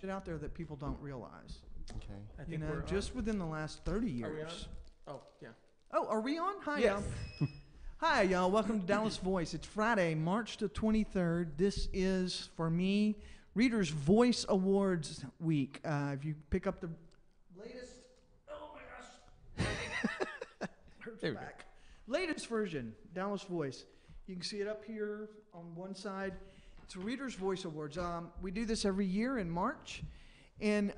shit out there that people don't realize. Okay. I You think know, we're just within the last 30 years. Are we on? Oh, yeah. Oh, are we on? Hi, Yes. y'all. Hi, y'all. Welcome to Dallas Voice. It's Friday, March the 23rd. This is, for me, Reader's Voice Awards week. If you pick up the latest, oh my gosh, hurts my back. Latest version, Dallas Voice. You can see it up here on one side. It's Reader's Voice Awards. We do this every year in March, and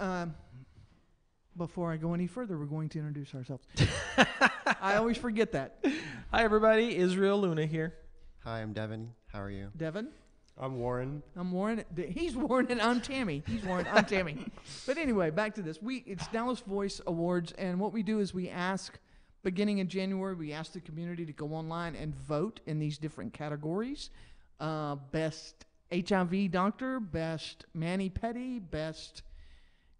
before I go any further, we're going to introduce ourselves. I always forget that. Hi, everybody. Israel Luna here. Hi, I'm Devin. How are you? Devin? I'm Warren. I'm Warren. He's Warren and I'm Tammy. He's Warren. I'm Tammy. But anyway, back to this. It's Dallas Voice Awards, and what we do is we ask, beginning in January, we ask the community to go online and vote in these different categories. Best HIV doctor, best mani-pedi, best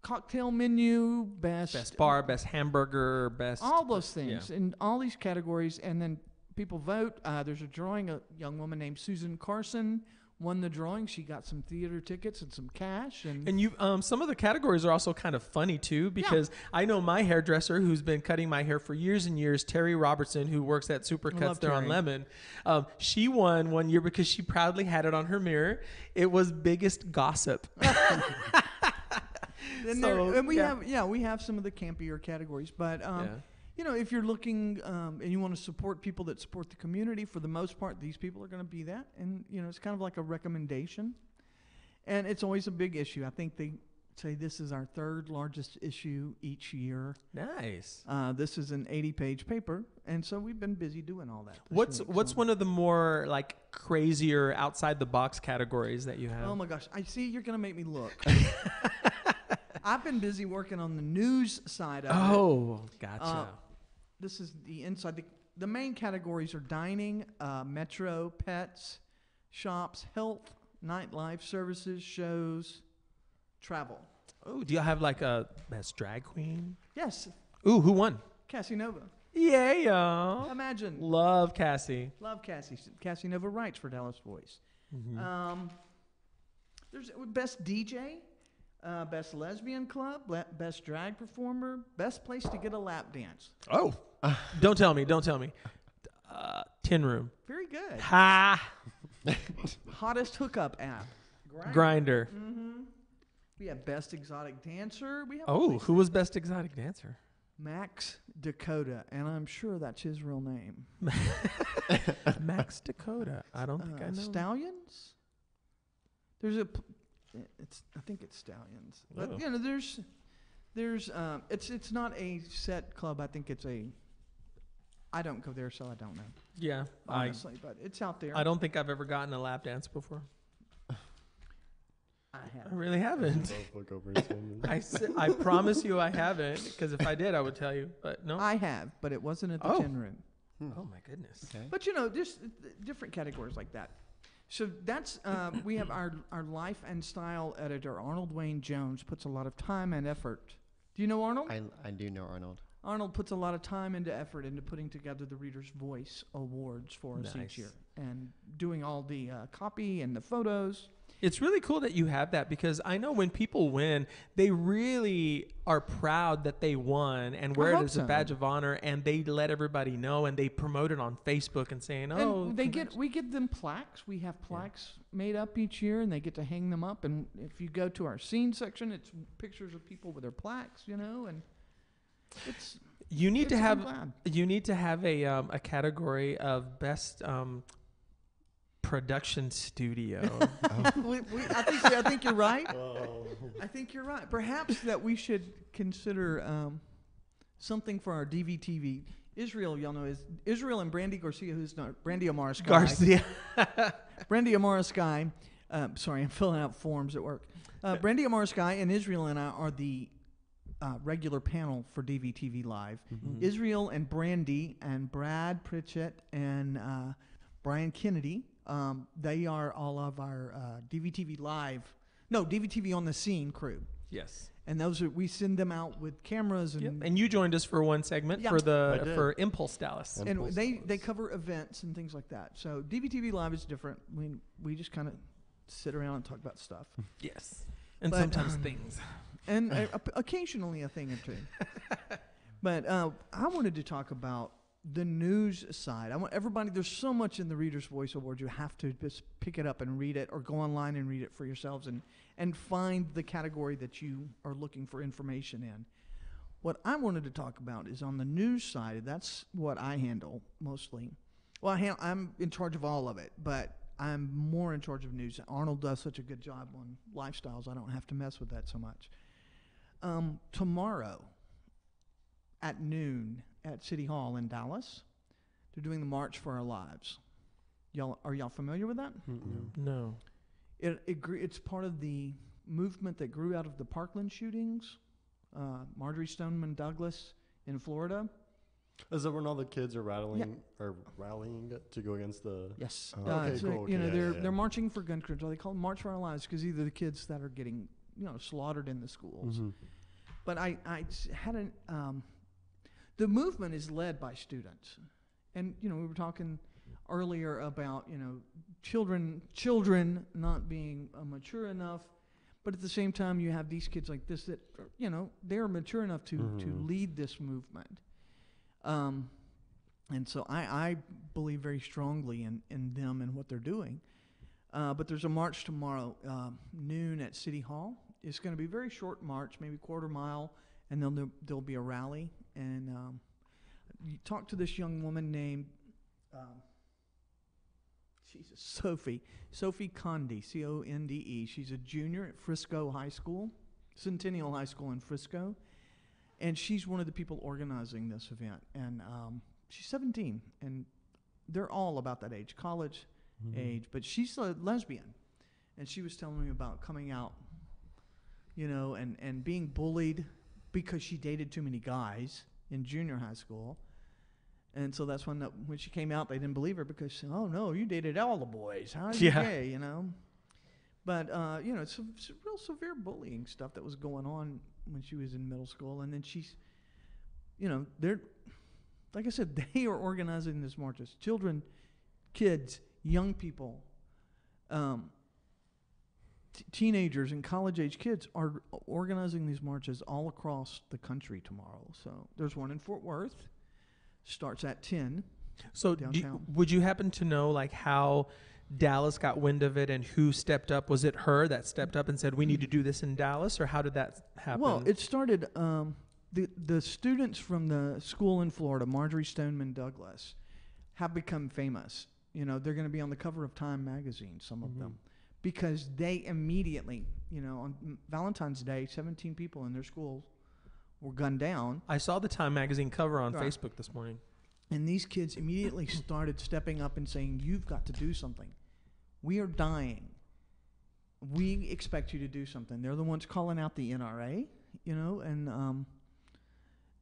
cocktail menu, best bar, best hamburger, best... all those things Yeah. in all these categories, and then people vote. There's a drawing. A young woman named Susan Carson won the drawing. She got some theater tickets and some cash. And you, some of the categories are also kind of funny too, because I know my hairdresser who's been cutting my hair for years and years, Terry Robertson, who works at Supercuts there on Lemon. She won one year because she proudly had it on her mirror. It was biggest gossip. And we have some of the campier categories, but you know, if you're looking and you want to support people that support the community, for the most part, these people are going to be that, and you know, it's kind of like a recommendation, and it's always a big issue. I think they say this is our third largest issue each year. Nice. This is an 80-page paper, and so we've been busy doing all that. What's one of the more like crazier outside the box categories that you have? Oh my gosh! I see you're going to make me look. I've been busy working on the news side of it. Oh, gotcha. This is the inside. The main categories are dining, metro, pets, shops, health, nightlife, services, shows, travel. Oh, do y'all have like a best drag queen? Yes. Ooh, who won? Cassie Nova. Yeah, y'all. Imagine. Love Cassie. Love Cassie. Cassie Nova writes for Dallas Voice. Mm-hmm. There's best DJ. Best lesbian club, best drag performer, best place to get a lap dance. Oh, don't tell me. Tin Room. Very good. Ha! Hottest hookup app. Grinder. Mm-hmm. We have best exotic dancer. We have Who was best exotic dancer? Max Dakota, and I'm sure that's his real name. Max Dakota. I don't think I know. Stallions. I think it's Stallions. But Oh. you know, there's it's not a set club. I think it's I don't go there, so I don't know. Yeah, Honestly, but it's out there. I don't think I've ever gotten a lap dance before. I have. I really haven't. Both look over his hand. I promise you I haven't, because if I did, I would tell you. But no. I have, but it wasn't at the tin room. Oh my goodness. Okay. But you know, there's different categories like that. So that's we have our life and style editor, Arnold Wayne Jones, puts a lot of time and effort. Do you know Arnold? I do know Arnold. Arnold puts a lot of time and effort into putting together the Reader's Voice Awards for us each year, and doing all the copy and the photos. It's really cool that you have that, because I know when people win, they really are proud that they won and wear it as a badge of honor, and they let everybody know, and they promote it on Facebook and saying, "Oh, and we give them plaques. We have plaques made up each year, and they get to hang them up. And if you go to our scene section, it's pictures of people with their plaques, you know, and it's you need to have a a category of best production studio." I think you're right. I think you're right. Perhaps that we should consider something for our DVTV. Israel, y'all know, is Israel and Brandy Garcia, who's not Brandy Amara Sky. Brandy Amara Sky. Sorry, I'm filling out forms at work. Brandy Amara Sky and Israel and I are the regular panel for DVTV Live. Mm-hmm. Israel and Brandy and Brad Pritchett and Brian Kennedy. They are all of our DVTV DVTV on the Scene crew. Yes. And we send them out with cameras and and you joined us for one segment for Impulse Dallas. And they cover events and things like that. So DVTV Live is different. We just kind of sit around and talk about stuff. Yes. And sometimes things. And occasionally a thing or two. But I wanted to talk about the news side. I want everybody, there's so much in the Reader's Voice Award, you have to just pick it up and read it, or go online and read it for yourselves and find the category that you are looking for information in. What I wanted to talk about is on the news side. That's what I handle mostly. Well, I'm in charge of all of it, but I'm more in charge of news. Arnold does such a good job on lifestyles, I don't have to mess with that so much. Tomorrow at noon at City Hall in Dallas, they're doing the March for Our Lives. Are y'all familiar with that? No. It's part of the movement that grew out of the Parkland shootings. Marjorie Stoneman Douglas in Florida. Is that when all the kids are rallying to go against the? Yes. Okay, so, cool. You know, they're marching for gun control. They call it March for Our Lives because either the kids that are getting slaughtered in the schools. Mm-hmm. But I had the movement is led by students, and we were talking earlier about children not being mature enough. But at the same time, you have these kids like this that, they're mature enough to lead this movement. And so I believe very strongly in them and what they're doing. But there's a march tomorrow, noon at City Hall. It's going to be a very short march, maybe quarter mile, and then there'll be a rally. And you talk to this young woman named... Sophie Conde, Conde. She's a junior at Frisco High School, Centennial High School in Frisco, and she's one of the people organizing this event. And she's 17, and they're all about that age, college age. But she's a lesbian, and she was telling me about coming out, and being bullied because she dated too many guys in junior high school. And so that's when she came out, they didn't believe her because, oh, no, you dated all the boys. How are you gay, But, it's some real severe bullying stuff that was going on when she was in middle school. And then she's, they're, like I said, they are organizing these marches. Children, kids, young people, teenagers and college-age kids are organizing these marches all across the country tomorrow. So there's one in Fort Worth. Starts at 10. So would you happen to know how Dallas got wind of it and who stepped up? Was it her that stepped up and said, we need to do this in Dallas, or how did that happen? Well, it started, the students from the school in Florida, Marjorie Stoneman Douglas, have become famous. They're going to be on the cover of Time magazine, some of them, because they immediately, on Valentine's Day, 17 people in their schools were gunned down. I saw the Time magazine cover on Facebook this morning. And these kids immediately started stepping up and saying, you've got to do something. We are dying. We expect you to do something. They're the ones calling out the NRA, and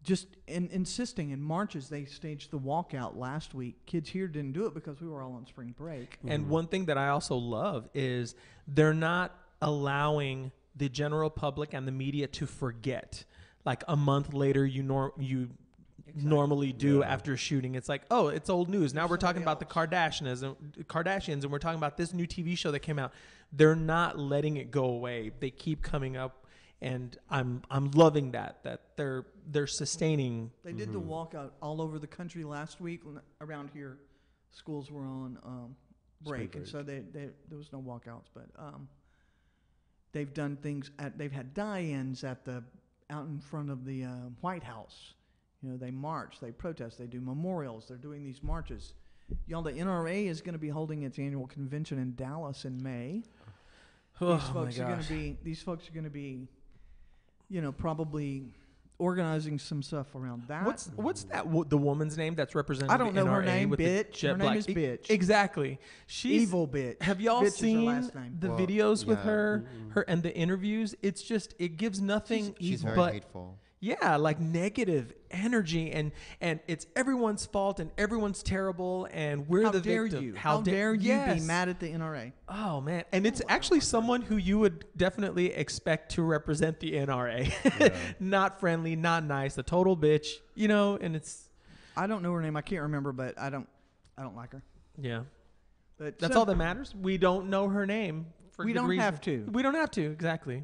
just insisting in marches. They staged the walkout last week. Kids here didn't do it because we were all on spring break. And one thing that I also love is they're not allowing the general public and the media to forget. Like a month later, you normally do after shooting. It's like, oh, it's old news. Now we're talking about the Kardashians, and we're talking about this new TV show that came out. They're not letting it go away. They keep coming up, and I'm loving that they're sustaining. They did the walkout all over the country last week. Around here, schools were on break, and so there was no walkouts. But they've done things. They've had die-ins out in front of the White House. They march, they protest, they do memorials, they're doing these marches. Y'all, the NRA is going to be holding its annual convention in Dallas in May. These folks are going to be, probably organizing some stuff around that. What's that? The woman's name that's representing? I don't know the NRA her name. with Bitch. Her name is Bitch. Exactly. She's evil bitch. Have y'all Bitch seen the videos with her and the interviews? It's just it gives nothing. She's very hateful. Yeah, like negative energy, and it's everyone's fault and everyone's terrible, and we're the victim. How dare you be mad at the NRA? Oh man, and it's actually someone who you would definitely expect to represent the NRA. Not friendly, not nice, a total bitch, and it's. I don't know her name. I can't remember, but I don't like her. Yeah, but that's all that matters. We don't know her name. We don't have to. We don't have to, exactly.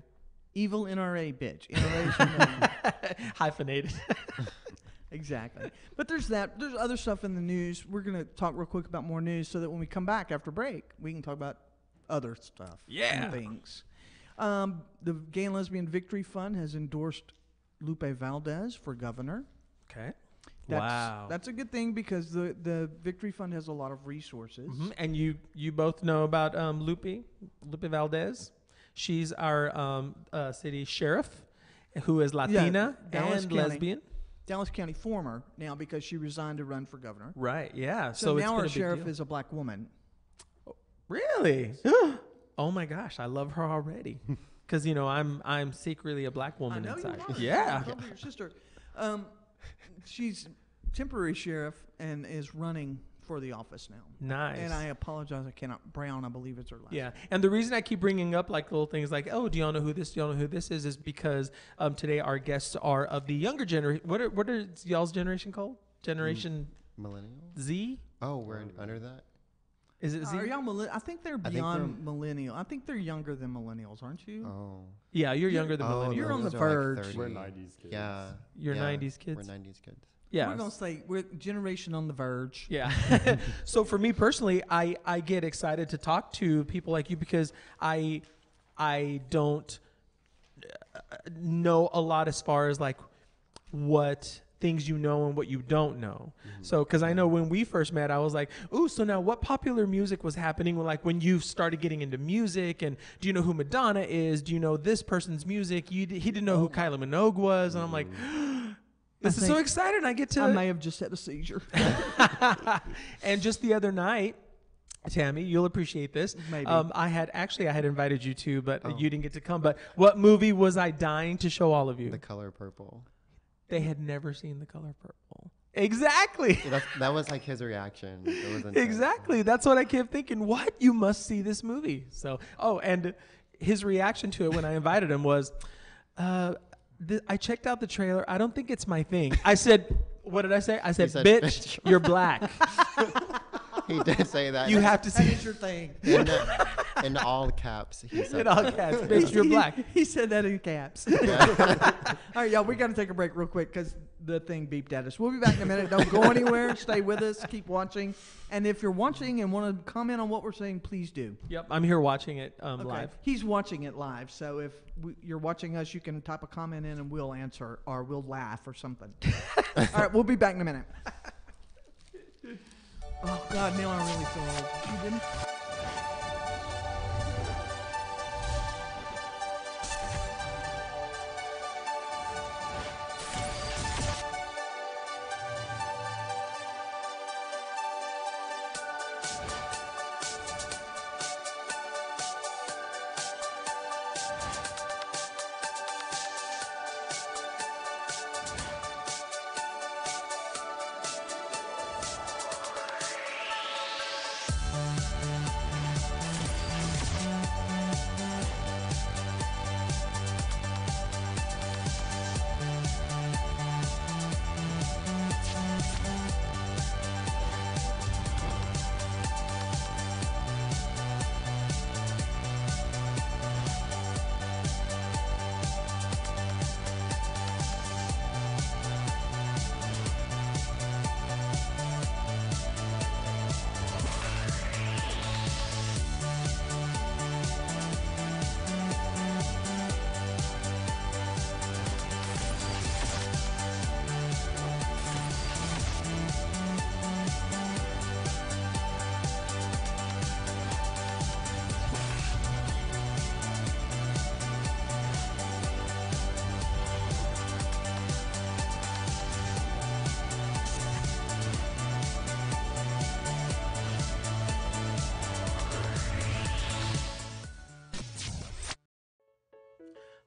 Evil NRA bitch. NRA is her name. Hyphenated. Exactly. But there's that. There's other stuff in the news. We're going to talk real quick about more news so that when we come back after break, we can talk about other stuff. Yeah. And things. The Gay and Lesbian Victory Fund has endorsed Lupe Valdez for governor. Okay. Wow. That's a good thing because the Victory Fund has a lot of resources. Mm-hmm. And you both know about Lupe Valdez. She's our city sheriff who is Latina and lesbian. Dallas County former now because she resigned to run for governor. Right, yeah. So it's now been our a big sheriff deal. is a black woman. Really? Oh my gosh, I love her already. Because I'm secretly a black woman I know inside. you are. Yeah. Tell me your sister. She's temporary sheriff and is running for the office now. Nice. And I apologize, I cannot. Brown, I believe it's her last. Yeah, and the reason I keep bringing up like little things like, oh, do y'all know who this? Do y'all know who this is because today our guests are of the younger generation. What are y'all's generation called? Generation Millennial? Z? Oh, we're under that? Is it Z? Are y'all I think they're beyond millennial. I think they're younger than millennials, aren't you? Oh. Yeah, you're younger than millennials. You're on the those are verge. 30. We're 90s kids. Yeah. You're yeah, 90s kids? We're 90s kids. Yeah. We're going to say we're generation on the verge. Yeah. So for me personally, I get excited to talk to people like you because I don't know a lot as far as like what things you know and what you don't know. Mm-hmm. So because I know when we first met, I was like, ooh, so now what popular music was happening when you started getting into music? And do you know who Madonna is? Do you know this person's music? He didn't know who Kylie Minogue was. And I'm like, this is so exciting. I get to. I may have just had a seizure. And just the other night, Tammy, you'll appreciate this. Maybe. I had invited you to, but you didn't get to come. But what movie was I dying to show all of you? The Color Purple. They had never seen The Color Purple. Exactly. Yeah, that was like his reaction. It was intense. Exactly. That's what I kept thinking. What? You must see this movie. So, and his reaction to it when I invited him was, I checked out the trailer. I don't think it's my thing. I said, what did I say? I said, bitch, you're black. He did say that. You have to see That is your thing. In all caps, he said in all that. caps. Bitch, you're black. He said that in caps. Yeah. All right, y'all, we got to take a break real quick because the thing beeped at us. We'll be back in a minute. Don't go anywhere. Stay with us. Keep watching. And if you're watching and want to comment on what we're saying, please do. Yep, I'm here watching it live. He's watching it live. So if you're watching us, you can type a comment in and we'll answer or we'll laugh or something. All right, we'll be back in a minute. Oh, God, now I really feel old. You didn't?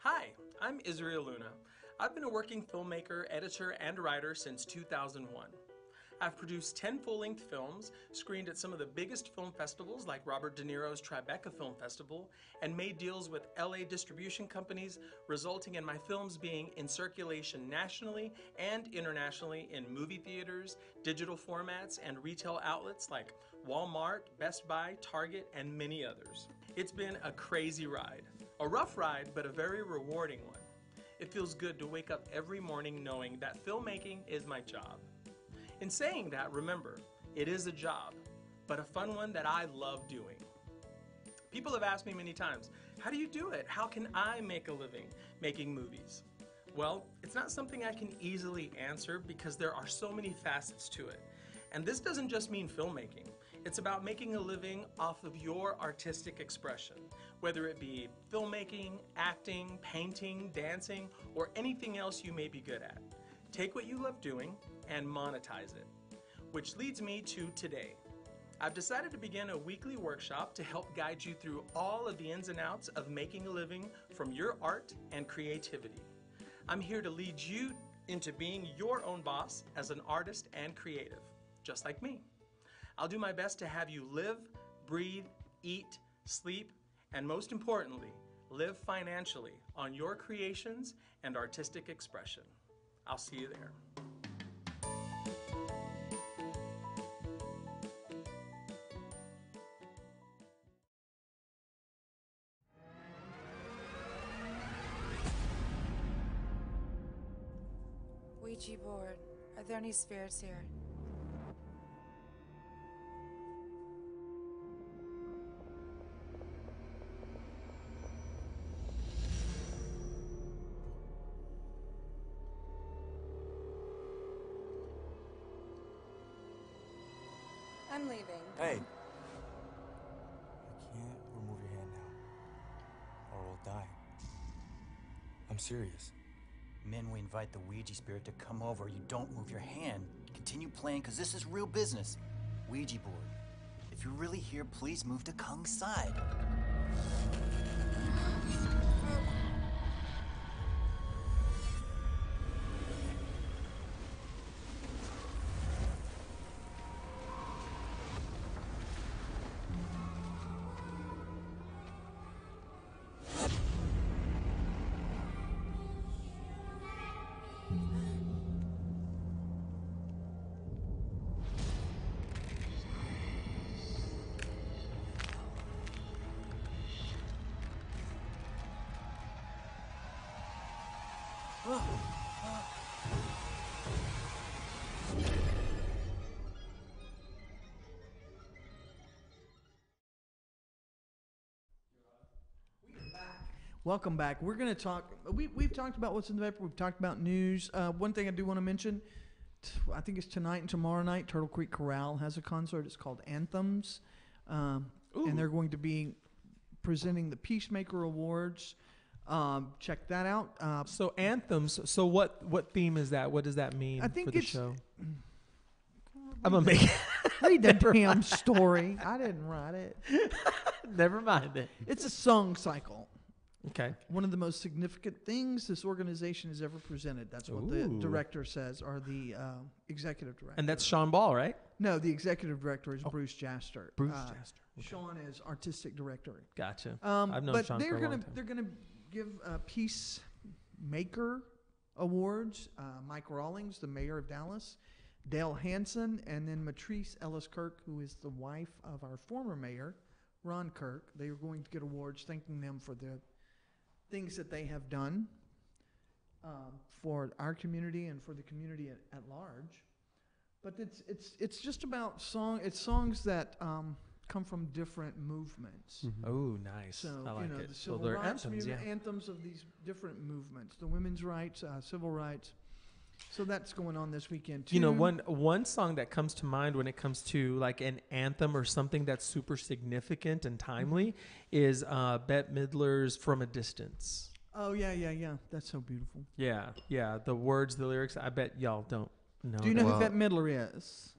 Hi, I'm Israel Luna. I've been a working filmmaker, editor, and writer since 2001. I've produced 10 full-length films, screened at some of the biggest film festivals like Robert De Niro's Tribeca Film Festival, and made deals with LA distribution companies, resulting in my films being in circulation nationally and internationally in movie theaters, digital formats, and retail outlets like Walmart, Best Buy, Target, and many others. It's been a crazy ride. A rough ride, but a very rewarding one. It feels good to wake up every morning knowing that filmmaking is my job. In saying that, remember, it is a job, but a fun one that I love doing. People have asked me many times, how do you do it? How can I make a living making movies? Well, it's not something I can easily answer because there are so many facets to it. And this doesn't just mean filmmaking. It's about making a living off of your artistic expression, whether it be filmmaking, acting, painting, dancing, or anything else you may be good at. Take what you love doing and monetize it. Which leads me to today. I've decided to begin a weekly workshop to help guide you through all of the ins and outs of making a living from your art and creativity. I'm here to lead you into being your own boss as an artist and creative, just like me. I'll do my best to have you live, breathe, eat, sleep, and most importantly, live financially on your creations and artistic expression. I'll see you there. Ouija board. Are there any spirits here? I'm leaving. Hey! You can't remove your hand now, or we'll die. I'm serious. Men, we invite the Ouija spirit to come over. You don't move your hand. Continue playing, because this is real business. Ouija board. If you're really here, please move to Kung's side. Welcome back. We're going to talk. We've talked about what's in the paper. We've talked about news. One thing I do want to mention, I think it's tonight and tomorrow night, Turtle Creek Corral has a concert. It's called Anthems. And they're going to be presenting the Peacemaker Awards. Check that out. So Anthems, so what theme is that? What does that mean I think for the it's, show? I'm going to make read the damn story. I didn't write it. Never mind it. It's a song cycle. Okay. One of the most significant things this organization has ever presented. That's what the director says, or the executive director. And that's Sean Ball, right? No, the executive director is Bruce Jaster. Bruce Jaster. Okay. Sean is artistic director. Gotcha. I've known Sean for a long time. They're gonna give Peacemaker Awards. Mike Rawlings, the mayor of Dallas, Dale Hansen, and then Matrice Ellis Kirk, who is the wife of our former mayor, Ron Kirk. They are going to get awards, thanking them for the things that they have done for our community and for the community at large. But it's just about songs that come from different movements. Mm-hmm. Oh, nice. So I like it. the civil they're rights anthems, anthems of these different movements, the women's rights, civil rights. So that's going on this weekend too. You know, one song that comes to mind when it comes to like an anthem or something that's super significant and timely is Bette Midler's "From a Distance." Oh yeah. That's so beautiful. Yeah. The words, the lyrics. I bet y'all don't know. Do you know who Bette Midler is?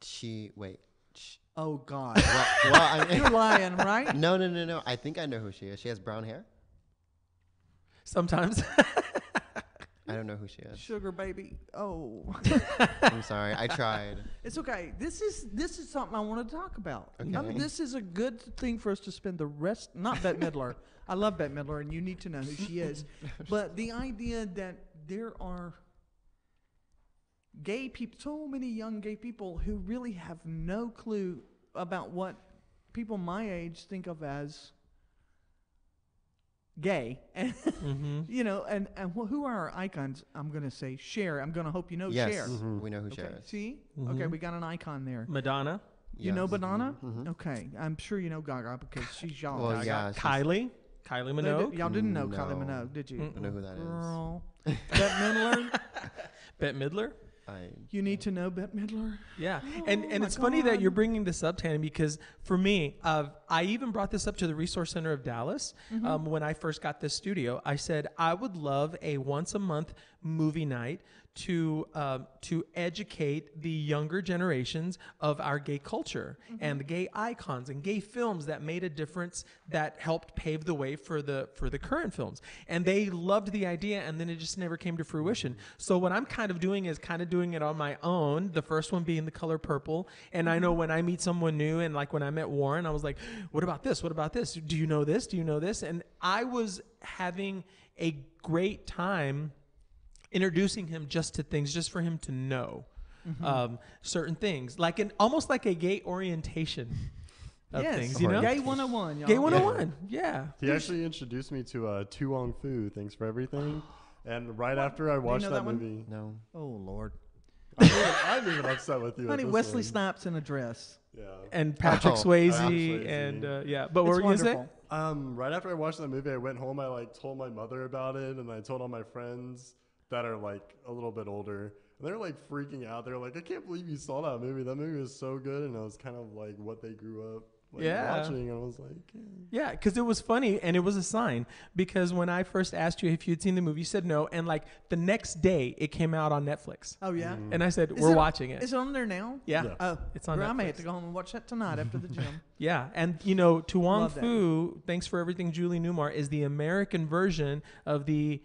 Oh God. Well, I mean, You're lying, right? No. I think I know who she is. She has brown hair. Sometimes. I don't know who she is. Sugar baby. Oh. I'm sorry. I tried. It's okay. This is something I want to talk about. Okay. I mean, this is a good thing for us to spend the rest. Not Bette Midler. I love Bette Midler, and you need to know who she is. But the idea that there are gay people, so many young gay people who really have no clue about what people my age think of as gay, and you know, and who are our icons? I'm gonna say Cher. I'm gonna hope you know Yes, Cher. we know who Cher Okay, is. see, okay, we got an icon there. Madonna. You know Yes. Banana? Okay, I'm sure you know Gaga because she's y'all. Well, Gaga. yeah, she's- Kylie Minogue. Y'all didn't know Kylie No. Minogue, did you? I know who that is. Girl. Bette Midler. Bette Midler. You need to know Bette Midler. Yeah, Oh and my it's funny that God. you're bringing this up, Tanny, because for me, I even brought this up to the Resource Center of Dallas when I first got this studio. I said I would love a once a month movie night to educate the younger generations of our gay culture and the gay icons and gay films that made a difference, that helped pave the way for the current films. And they loved the idea, and then it just never came to fruition. So what I'm kind of doing is kind of doing it on my own. The first one being The Color Purple. And I know when I meet someone new, and like when I met Warren, I was like, what about this? What about this? Do you know this? Do you know this? And I was having a great time introducing him just to things, just for him to know certain things, like almost like a gay orientation of things, you know? Gay 101, y'all. Gay 101, yeah. He actually introduced me to Tu Wong Fu, Thanks for Everything. And right after I watched know that that one? movie, No. Oh Lord, I'm even upset with you. honey, at this Wesley one. Snipes in a dress. Yeah. And Patrick Oh, Swayze, Swayze. and yeah. But what It's were you gonna say? wonderful. Right after I watched that movie, I went home. I like told my mother about it, and I told all my friends that are like a little bit older. And they're like freaking out. They're like, "I can't believe you saw that movie. That movie was so good." And I was kind of like what they grew up watching. And I was like, Yeah, because it was funny and it was a sign. Because when I first asked you if you'd seen the movie, you said no, and like the next day it came out on Netflix, Oh yeah. and I said Is we're it- watching it. Is it on there now? Yeah. Yeah. Oh, It's on girl, I may have Netflix. to go home and watch that tonight after the gym. Yeah, and you know, Tu Wong Love that. Fu, Thanks for Everything, Julie Newmar, is the American version of the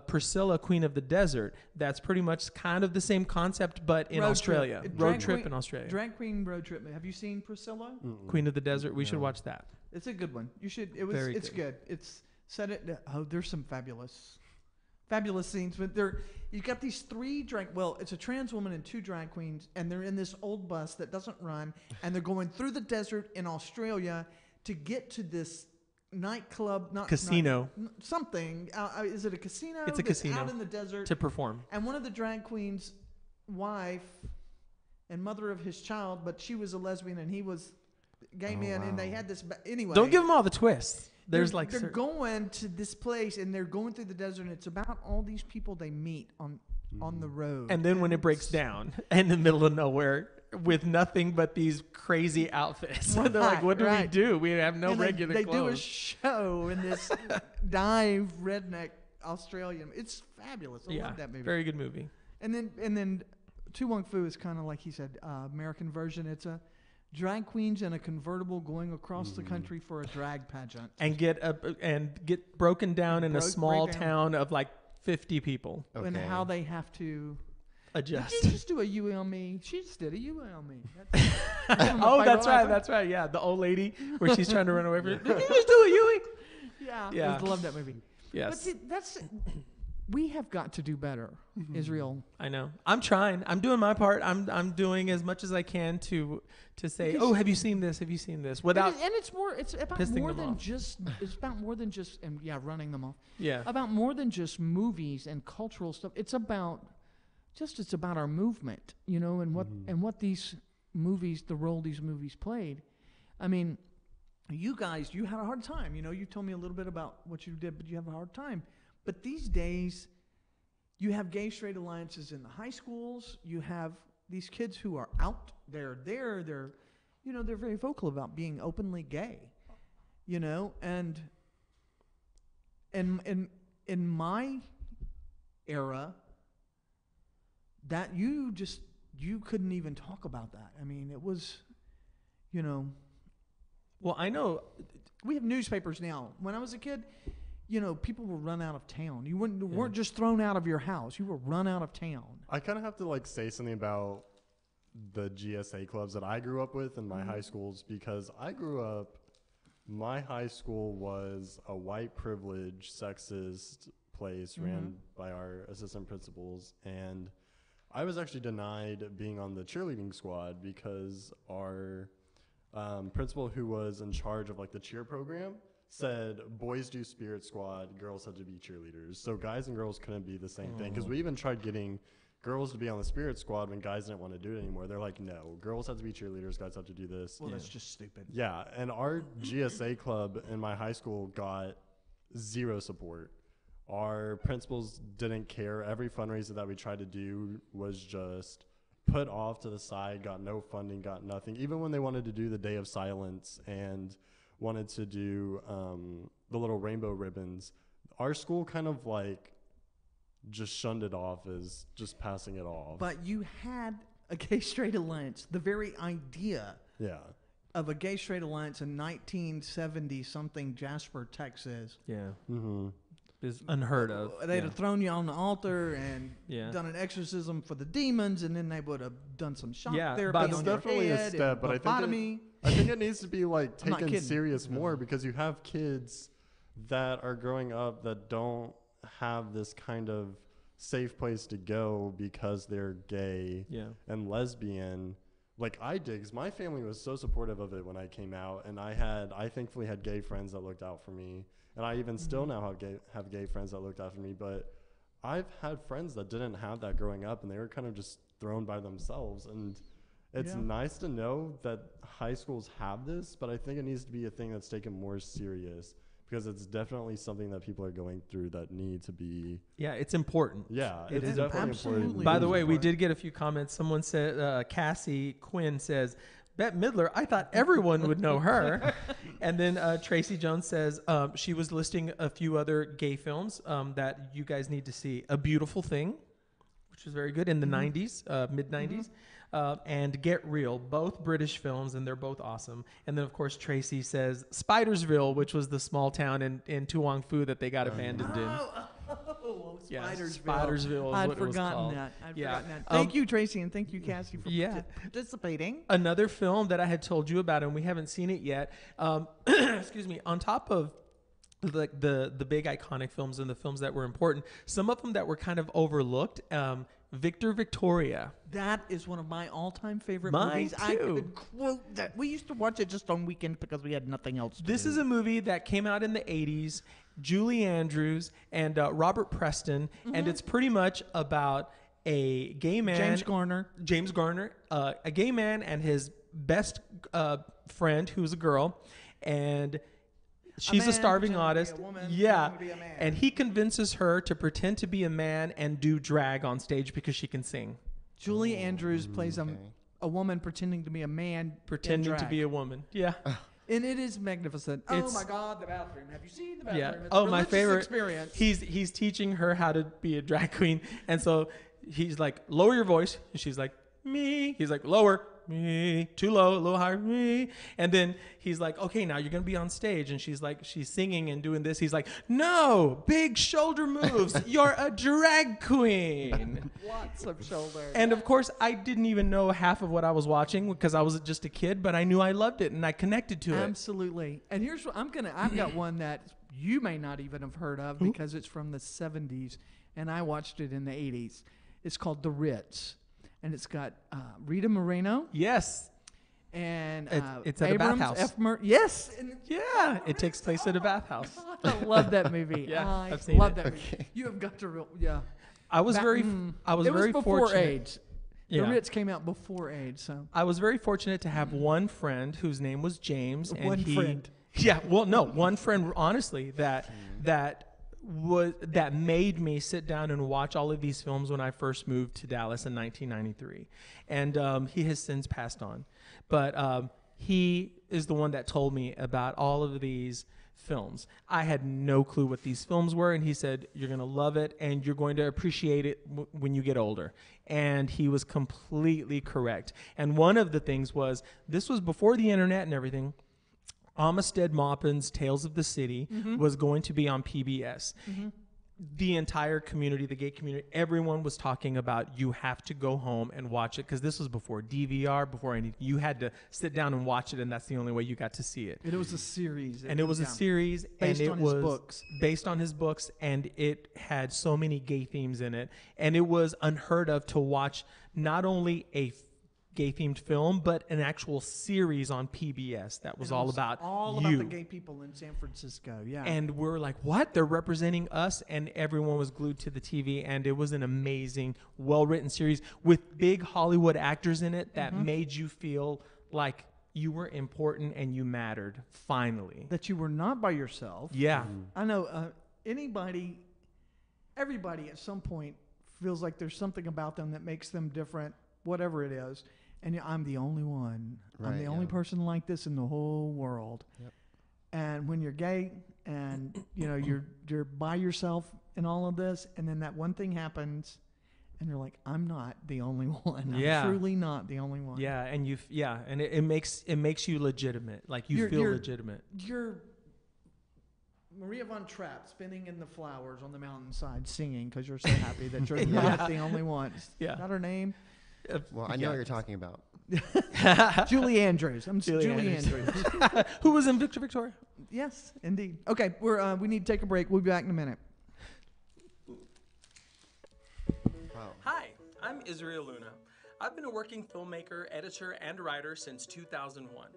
Priscilla, Queen of the Desert. That's pretty much kind of the same concept, but in Road Australia. trip. Road Drag trip queen- in Australia. Drag Queen road trip. Have you seen Priscilla? Queen of the Desert. We should watch that. It's a good one. You should. It was. Very It's good. good. It's set it. Oh, there's some fabulous scenes. But you got these three drag. Well, it's a trans woman and two drag queens, and they're in this old bus that doesn't run, and they're going through the desert in Australia to get to this nightclub, Casino. something. Is it a casino? It's a that's casino. out in the desert To perform. And one of the drag queens' wife and mother of his child, but she was a lesbian and he was gay man, and they had this. Anyway, Don't give them all the twists. There's they're, like they're certain- going to this place and they're going through the desert, and it's about all these people they meet on the road. and then when it breaks down in the middle of nowhere with nothing but these crazy outfits, and they're like, "What do we Right. do? We have no And regular they do a clothes." show in this dive redneck Australian. It's fabulous. I Yeah, love that movie. very good movie. And then Tu Wong Fu is kind of like he said, American version. It's a drag queens in a convertible going across the country for a drag pageant. And get broken down in a small break down. town of like 50 people. And Okay. how they have to Adjust. Did you just do a you on me? She just did a you on me. Oh, that's right. That's right. Yeah, the old lady where she's trying to run away from it. Did you just do a Yui? Yeah, Yeah. I love that movie. But Yes, see, we have got to do better, Israel. I know. I'm trying. I'm doing my part. I'm doing as much as I can to say, Because- "Oh, have you seen this? Have you seen this?" Without And it's about pissing more them than off. just it's about more than just and running them off. yeah. About more than just movies and cultural stuff. It's about our movement, and what these movies, the role these movies played. I mean, you guys, you had a hard time. You told me a little bit about what you did, but you have a hard time. But these days, you have gay straight alliances in the high schools. You have these kids who are out there. They're very vocal about being openly gay. And in my era, that you couldn't even talk about that. I mean, it was, Well, I know. we have newspapers now. When I was a kid, people were run out of town. You weren't just thrown out of your house. You were run out of town. I kind of have to say something about the GSA clubs that I grew up with in my high schools, because my high school was a white privilege, sexist place ran by our assistant principals, and I was actually denied being on the cheerleading squad because our principal, who was in charge of the cheer program, said boys do spirit squad, girls had to be cheerleaders. So guys and girls couldn't be the same thing. Because we even tried getting girls to be on the spirit squad when guys didn't want to do it anymore. They're like, no, girls have to be cheerleaders, guys have to do this. Well, that's just stupid. Yeah, and our GSA club in my high school got zero support. Our principals didn't care. Every fundraiser that we tried to do was just put off to the side, got no funding, got nothing. Even when they wanted to do the Day of Silence and wanted to do the little rainbow ribbons, our school kind of like just shunned it off as just passing it off. But you had a gay straight alliance. The very idea of a gay straight alliance in 1970 something Jasper, Texas. Yeah. Is unheard of. They'd have thrown you on the altar and done an exorcism for the demons, and then they would have done some shock therapy but on it's your definitely head a step. But I think it needs to be like taken serious more, because you have kids that are growing up that don't have this kind of safe place to go because they're gay and lesbian. Like I did, 'cause my family was so supportive of it when I came out, and I thankfully had gay friends that looked out for me. And I even still now have gay friends that looked out for me. But I've had friends that didn't have that growing up, and they were kind of just thrown by themselves. And it's nice to know that high schools have this, but I think it needs to be a thing that's taken more serious, because it's definitely something that people are going through that need to be. Yeah, it's important. Yeah, it is definitely important. By the way, we did get a few comments. Someone said, Cassie Quinn says, Bette Midler, I thought everyone would know her. And then Tracy Jones says she was listing a few other gay films that you guys need to see. A Beautiful Thing, which was very good in the 90s, mid-90s. And Get Real, both British films, and they're both awesome. And then, of course, Tracy says Spidersville, which was the small town in Tuong Fu that they got abandoned in. Spidersville. I'd forgotten that. Thank you, Tracy, and thank you, Cassie, for participating. Another film that I had told you about, and we haven't seen it yet. Excuse me. On top of the big iconic films and the films that were important, some of them that were kind of overlooked. Victor Victoria. That is one of my all-time favorite Mine movies. too. I could quote that. We used to watch it just on weekends because we had nothing else to do. This is a movie that came out in the 80s. Julie Andrews and Robert Preston, and it's pretty much about a gay man. James Garner, a gay man and his best friend, who's a girl, and she's a starving artist. And he convinces her to pretend to be a man and do drag on stage because she can sing. Julie Andrews plays a woman pretending to be a man. Pretending to be a woman. Yeah. And it is magnificent. Oh my God, the bathroom! Have you seen the bathroom? Yeah. It's Oh, my favorite experience. He's teaching her how to be a drag queen, and so he's like, "Lower your voice," and she's like, "Me." He's like, "Lower." Me. Too low, a little higher. Me. And then he's like, "Okay, now you're gonna be on stage," and she's singing and doing this. He's like, "No, big shoulder moves. You're a drag queen." Lots of shoulders. And of course, I didn't even know half of what I was watching because I was just a kid, but I knew I loved it and I connected to it. Absolutely. And here's what I've got one that you may not even have heard of because it's from the 70s, and I watched it in the 80s. It's called The Ritz, and it's got Rita Moreno. Yes. And it's at Abrams, a bathhouse. Yes. Yeah, it takes place at a bathhouse. I love that movie. Yeah, I I've seen love it. that movie. You have got to I was very before fortunate. AIDS. The Ritz came out before AIDS, so I was very fortunate to have one friend whose name was James. One friend. Yeah, well, no, one friend, honestly, that made me sit down and watch all of these films when I first moved to Dallas in 1993. And he has since passed on. But he is the one that told me about all of these films. I had no clue what these films were, and he said, "You're going to love it, and you're going to appreciate it when you get older." And he was completely correct. And one of the things was, this was before the internet and everything. Amistad Maupin's Tales of the City was going to be on PBS. The entire community, the gay community, everyone was talking about, you have to go home and watch it, because this was before DVR, before anything. You had to sit down and watch it, and that's the only way you got to see it. And it was a series. And it was a series, based and on it was his books. based on his books, and it had so many gay themes in it. And it was unheard of to watch not only a gay-themed film, but an actual series on PBS that was all about you. the gay people in San Francisco. Yeah. And we're like, what? They're representing us, and everyone was glued to the TV, and it was an amazing, well-written series with big Hollywood actors in it that made you feel like you were important and you mattered, finally. That you were not by yourself. Yeah. I know everybody at some point feels like there's something about them that makes them different, whatever it is. And I'm the only one. I'm the only person like this in the whole world. Yep. And when you're gay and you're by yourself in all of this, and then that one thing happens, and you're like, I'm not the only one. Yeah. I'm truly not the only one. Yeah, and it makes you legitimate. Like you feel legitimate. You're Maria von Trapp spinning in the flowers on the mountainside singing because you're so happy that you're not the only one. Yeah. Not her name. Well, I know what you're talking about. Julie Andrews. I'm Julie Andrews. Who was in Victor Victoria? Yes, indeed. Okay, we need to take a break. We'll be back in a minute. Wow. Hi, I'm Israel Luna. I've been a working filmmaker, editor, and writer since 2001.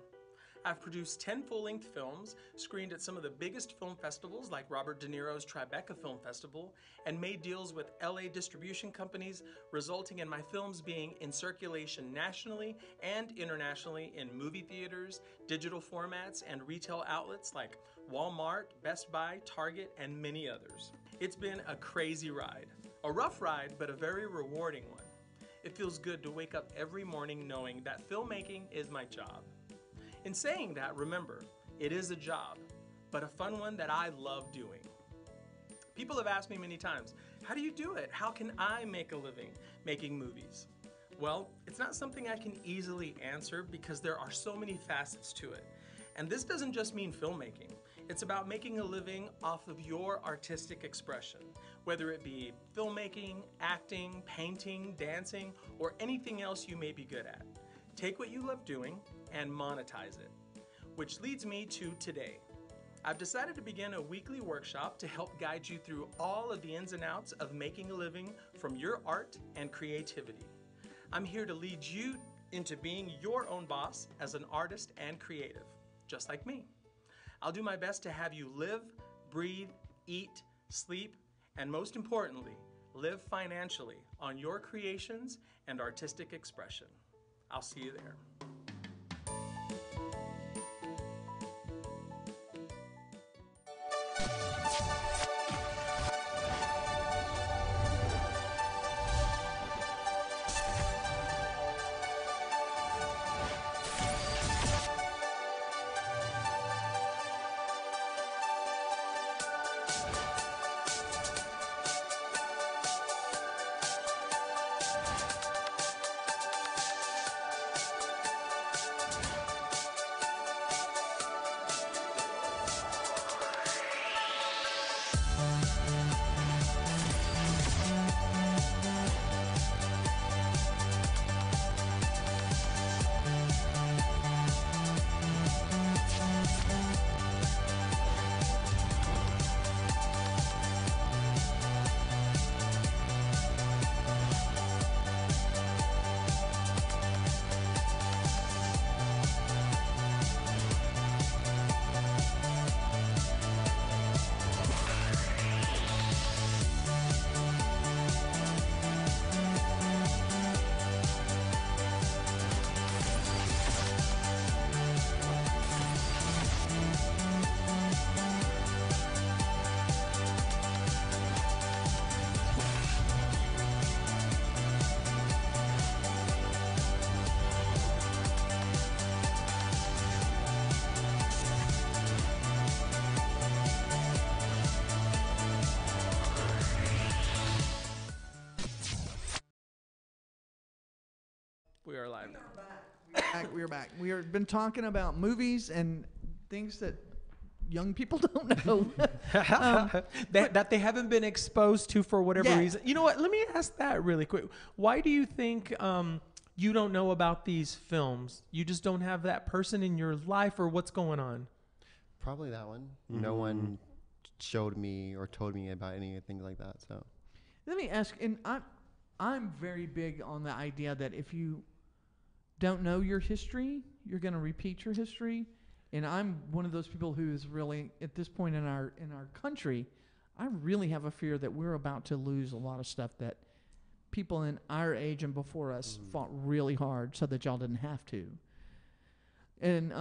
I've produced 10 full-length films, screened at some of the biggest film festivals like Robert De Niro's Tribeca Film Festival, and made deals with LA distribution companies, resulting in my films being in circulation nationally and internationally in movie theaters, digital formats, and retail outlets like Walmart, Best Buy, Target, and many others. It's been a crazy ride. A rough ride, but a very rewarding one. It feels good to wake up every morning knowing that filmmaking is my job. In saying that, remember, it is a job, but a fun one that I love doing. People have asked me many times, how do you do it? How can I make a living making movies? Well, it's not something I can easily answer because there are so many facets to it. And this doesn't just mean filmmaking. It's about making a living off of your artistic expression, whether it be filmmaking, acting, painting, dancing, or anything else you may be good at. Take what you love doing and monetize it. Which leads me to today. I've decided to begin a weekly workshop to help guide you through all of the ins and outs of making a living from your art and creativity. I'm here to lead you into being your own boss as an artist and creative, just like me. I'll do my best to have you live, breathe, eat, sleep, and most importantly, live financially on your creations and artistic expression. I'll see you there. We are live now. We are back. We have been talking about movies and things that young people don't know. that they haven't been exposed to for whatever reason. You know what? Let me ask that really quick. Why do you think you don't know about these films? You just don't have that person in your life, or what's going on? Probably that one. No one showed me or told me about anything like that. So Let me ask, and I'm very big on the idea that if you don't know your history, you're going to repeat your history. And I'm one of those people who is really, at this point in our country, I really have a fear that we're about to lose a lot of stuff that people in our age and before us fought really hard so that y'all didn't have to. And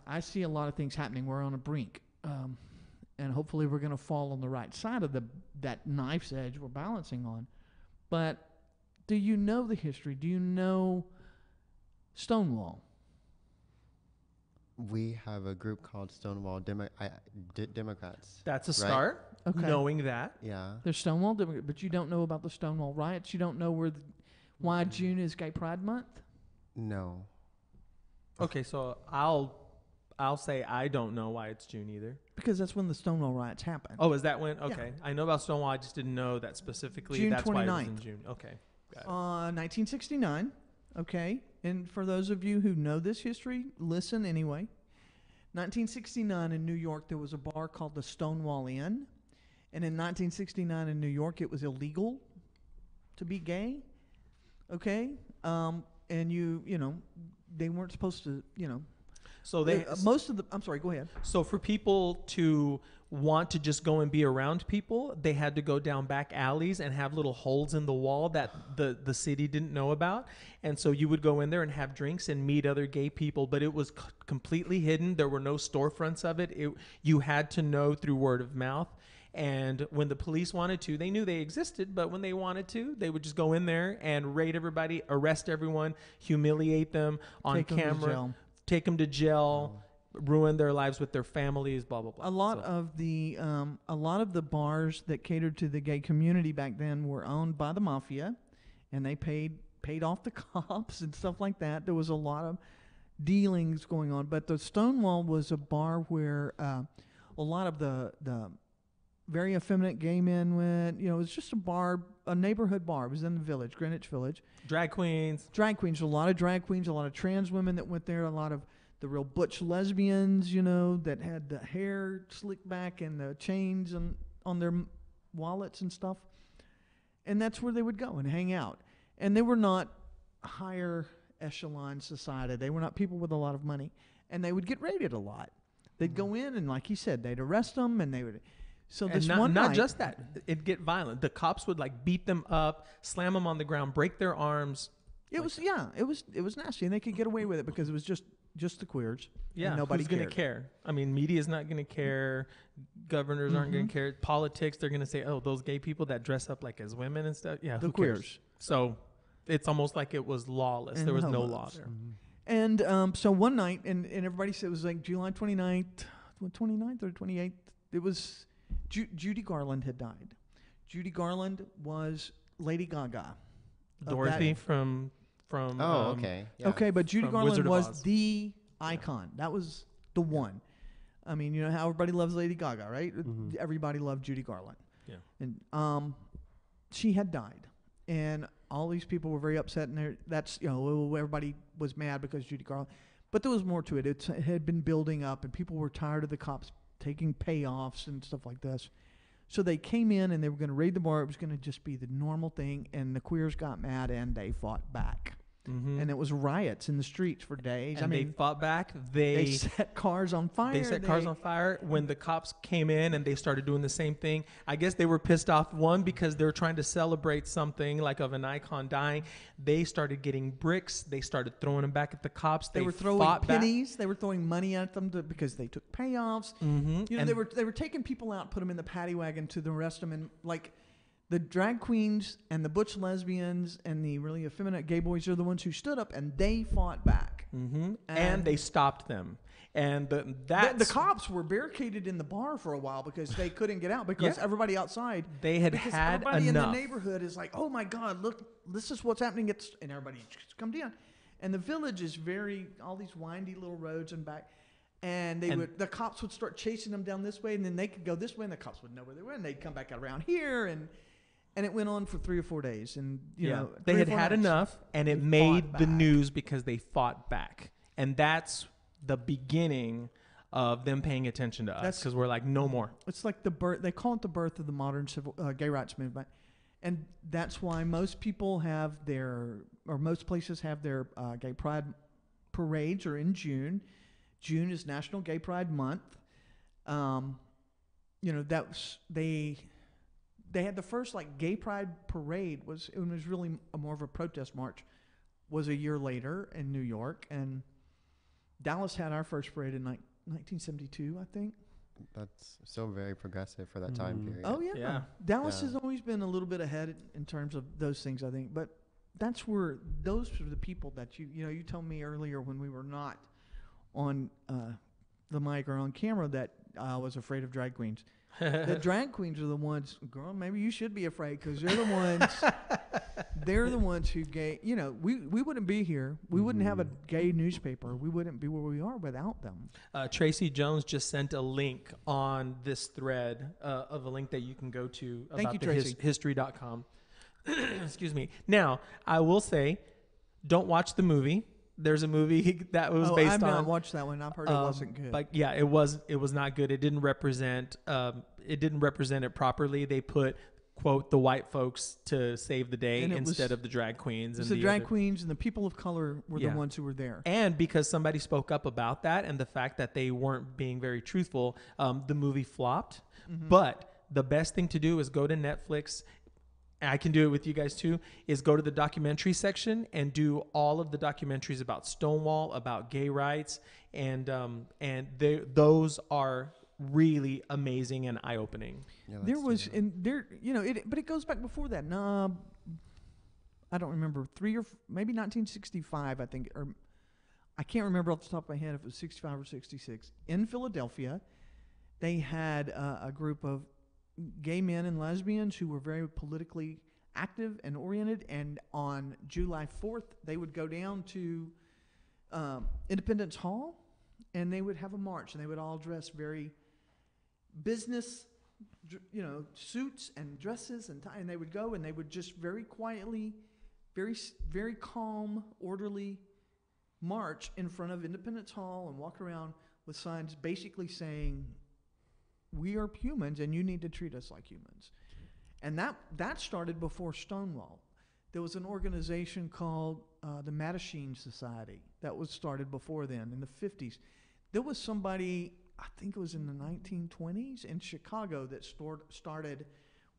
I see a lot of things happening. We're on a brink. And hopefully we're going to fall on the right side of that knife's edge we're balancing on. But do you know the history? Do you know Stonewall? We have a group called Stonewall Democrats. That's a right? start. Okay. Knowing that. Yeah. There's Stonewall, but you don't know about the Stonewall riots? You don't know why June is Gay Pride Month? No. Okay, so I'll say I don't know why it's June either. Because that's when the Stonewall riots happened. Oh, is that when? Okay. I know about Stonewall. I just didn't know that specifically. June That's 29th. why it was in June. Okay. Got it. 1969. Okay. And for those of you who know this history, listen anyway. 1969 in New York, there was a bar called the Stonewall Inn. And in 1969 in New York, it was illegal to be gay. Okay. And you know, they weren't supposed to, you know. So they I'm sorry, go ahead. So for people to want to just go and be around people, they had to go down back alleys and have little holes in the wall that the city didn't know about. And so you would go in there and have drinks and meet other gay people, but it was completely hidden. There were no storefronts of it. You had to know through word of mouth. And when the police wanted to, they knew they existed, but when they wanted to, they would just go in there and raid everybody, arrest everyone, humiliate them on camera, take them to jail, ruin their lives with their families, blah blah blah. A lot of the bars that catered to the gay community back then were owned by the mafia, and they paid off the cops and stuff like that. There was a lot of dealings going on, but the Stonewall was a bar where a lot of the very effeminate gay men went. You know, it was just a bar, a neighborhood bar. It was in the village, Greenwich Village. Drag queens, a lot of drag queens, a lot of trans women that went there, a lot of the real butch lesbians, you know, that had the hair slicked back and the chains on their wallets and stuff. And that's where they would go and hang out. And they were not higher echelon society. They were not people with a lot of money. And they would get raided a lot. They'd go in and, like he said, they'd arrest them and they would... So this and one not night, just that, it'd get violent. The cops would like beat them up, slam them on the ground, break their arms. It was nasty, and they could get away with it because it was just the queers. Yeah, and nobody who's going to care? I mean, media's not going to care. Governors aren't going to care. Politics, they're going to say, "Oh, those gay people that dress up like as women and stuff." Yeah, the who queers. Cares? So it's almost like it was lawless. And there was no homos. law there. And so one night, and everybody said it was like July 29th or 28th. It was. Judy Garland had died. Judy Garland was Lady Gaga. Dorothy from okay. Yeah. Okay, but Judy From Garland Wizard of was Oz. the icon. That was the one. I mean, you know how everybody loves Lady Gaga, right? Everybody loved Judy Garland. Yeah. And she had died. And all these people were very upset, and that's, you know, everybody was mad because Judy Garland. But there was more to it. It had been building up, and people were tired of the cops taking payoffs and stuff like this. So they came in and they were going to raid the bar. It was going to just be the normal thing, and the queers got mad and they fought back. Mm-hmm. And it was riots in the streets for days. And they fought back. They set cars on fire. They set cars on fire. When the cops came in and they started doing the same thing, I guess they were pissed off, one, because they were trying to celebrate something like of an icon dying. They started getting bricks. They started throwing them back at the cops. They were throwing pennies. Back. They were throwing money at them because they took payoffs. Mm-hmm. You know, they were taking people out, put them in the paddy wagon to arrest them, and like the drag queens and the butch lesbians and the really effeminate gay boys are the ones who stood up and they fought back. Mm-hmm. And they stopped them. And the cops were barricaded in the bar for a while because they couldn't get out because everybody outside. They had everybody enough. in the neighborhood is like, oh my God, look, this is what's happening. And everybody just come down. And the village is all these windy little roads and back. And the cops would start chasing them down this way, and then they could go this way, and the cops would know where they were, and they'd come back around here, and it went on for 3 or 4 days, and you know they had enough, and it made the news because they fought back, and that's the beginning of them paying attention to us because we're like, no more. It's like the birth. They call it the birth of the modern civil gay rights movement, and that's why most people have their or most places have their gay pride parades are in June. June is National Gay Pride Month. They had the first like gay pride parade it was really more of a protest march was a year later in New York, and Dallas had our first parade in 1972, I think. That's so very progressive for that time period. Oh, yeah. Yeah. Dallas has always been a little bit ahead in terms of those things, I think. But that's where those are the people that you told me earlier when we were not on the mic or on camera that I was afraid of drag queens. The drag queens are the ones, girl, maybe you should be afraid because they're the ones, who we wouldn't be here. We wouldn't have a gay newspaper. We wouldn't be where we are without them. Tracy Jones just sent a link on this thread of a link that you can go to Thank about you, Tracy. history.com. Excuse me. Now, I will say, don't watch the movie. There's a movie that was based on. I've not watched that one. I've heard it wasn't good. But yeah, it was not good. It didn't represent it properly. They put, quote, the white folks to save the day instead of the drag queens. The drag queens and the people of color were the ones who were there. And because somebody spoke up about that and the fact that they weren't being very truthful, the movie flopped. Mm-hmm. But the best thing to do is go to Netflix. I can do it with you guys too, is go to the documentary section and do all of the documentaries about Stonewall, about gay rights, and those are really amazing and eye-opening. Yeah, but it goes back before that. I don't remember, maybe 1965, I think, or I can't remember off the top of my head if it was 65 or 66. In Philadelphia, they had a group of gay men and lesbians who were very politically active and oriented, and on July 4th they would go down to Independence Hall and they would have a march, and they would all dress very business, suits and dresses and tie, and they would go and they would just very quietly, very, very calm, orderly march in front of Independence Hall and walk around with signs basically saying, we are humans, and you need to treat us like humans. And that started before Stonewall. There was an organization called the Mattachine Society that was started before then, in the 50s. There was somebody, I think it was in the 1920s, in Chicago that started